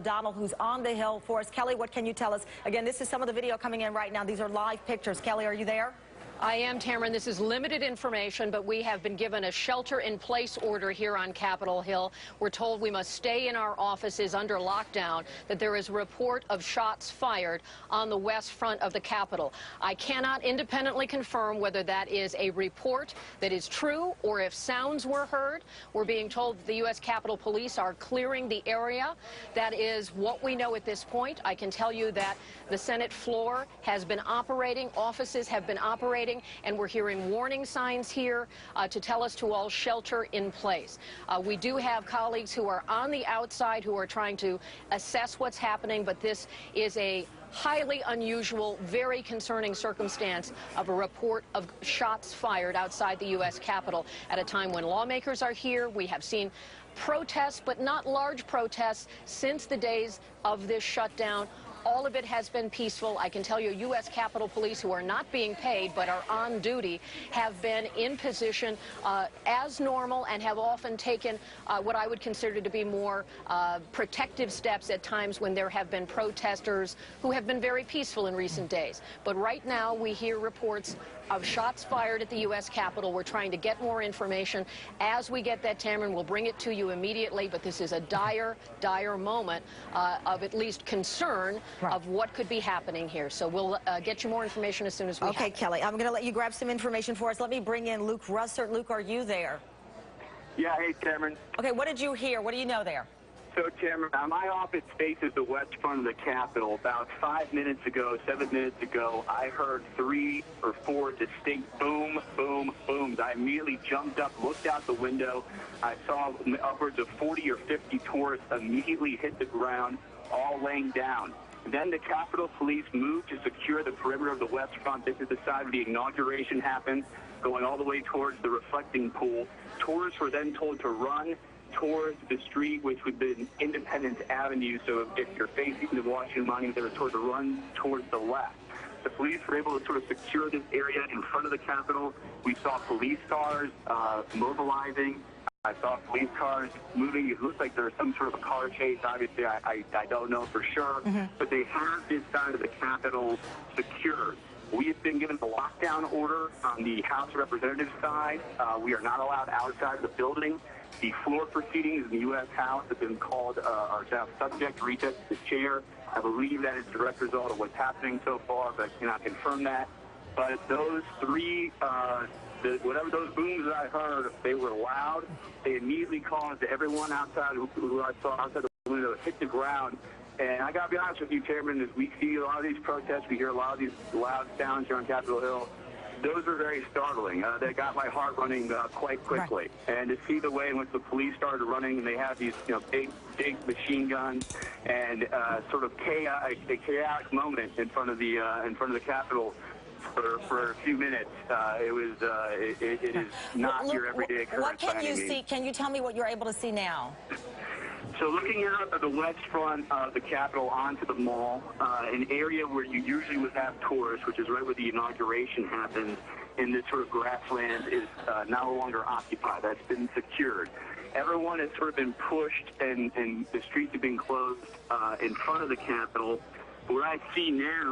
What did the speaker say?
O'Donnell, who's on the Hill for us. Kelly, what can you tell us? Again, this is some of the video coming in right now. These are live pictures. Kelly, are you there? I am, Tamron. This is limited information, but we have been given a shelter-in-place order here on Capitol Hill. We're told we must stay in our offices under lockdown, that there is a report of shots fired on the west front of the Capitol. I cannot independently confirm whether that is a report that is true or if sounds were heard. We're being told that the U.S. Capitol Police are clearing the area. That is what we know at this point. I can tell you that the Senate floor has been operating, offices have been operating, and we're hearing warning signs here to tell us to all shelter in place. We do have colleagues who are on the outside who are trying to assess what's happening, but this is a highly unusual, very concerning circumstance of a report of shots fired outside the U.S. Capitol at a time when lawmakers are here. We have seen protests, but not large protests, since the days of this shutdown. All of it has been peaceful. I can tell you U.S. Capitol Police, who are not being paid but are on duty, have been in position as normal and have often taken what I would consider to be more protective steps at times when there have been protesters who have been very peaceful in recent days. But right now we hear reports of shots fired at the U.S. Capitol. We're trying to get more information. As we get that, Tamron, we'll bring it to you immediately. But this is a dire, dire moment of at least concern of what could be happening here. So we'll get you more information as soon as we have. Okay, Kelly, I'm going to let you grab some information for us. Let me bring in Luke Russert. Luke, are you there? Yeah, hey, Tamron. Okay, what did you hear? What do you know there? So, Tamron, my office faces the west front of the Capitol. About 5 minutes ago, 7 minutes ago, I heard 3 or 4 distinct boom, boom, booms. I immediately jumped up, looked out the window. I saw upwards of 40 or 50 tourists immediately hit the ground, all laying down. Then the Capitol Police moved to secure the perimeter of the west front. This is the side where the inauguration happened, going all the way towards the reflecting pool. Tourists were then told to run towards the street, which would be Independence Avenue. So if you're facing the Washington Monument, they were told to run towards the left. The police were able to sort of secure this area in front of the Capitol. We saw police cars mobilizing. I saw police cars moving. It looks like there was some sort of a car chase. Obviously, I don't know for sure. But they have this side of the Capitol secured. We have been given the lockdown order on the House of Representatives side. We are not allowed outside the building. The floor proceedings in the U.S. House have been called, are now subject to recess to the chair. I believe that is a direct result of what's happening so far, but I cannot confirm that. But those 3, whatever those booms that I heard, they were loud. They immediately caused everyone outside who I saw outside the window to hit the ground. And I got to be honest with you, Chairman, as we see a lot of these protests, we hear a lot of these loud sounds here on Capitol Hill. Those are very startling. They got my heart running quite quickly. Right. And to see the way in which the police started running, and they have these, big machine guns, and sort of a chaotic moment in front of the Capitol for a few minutes. It is not your everyday occurrence. What can you see? Can you tell me what you're able to see now? So looking out of the west front of the Capitol onto the mall, an area where you usually would have tourists, which is right where the inauguration happens, in this sort of grassland, is no longer occupied. That's been secured. Everyone has sort of been pushed, and the streets have been closed in front of the Capitol. What I see now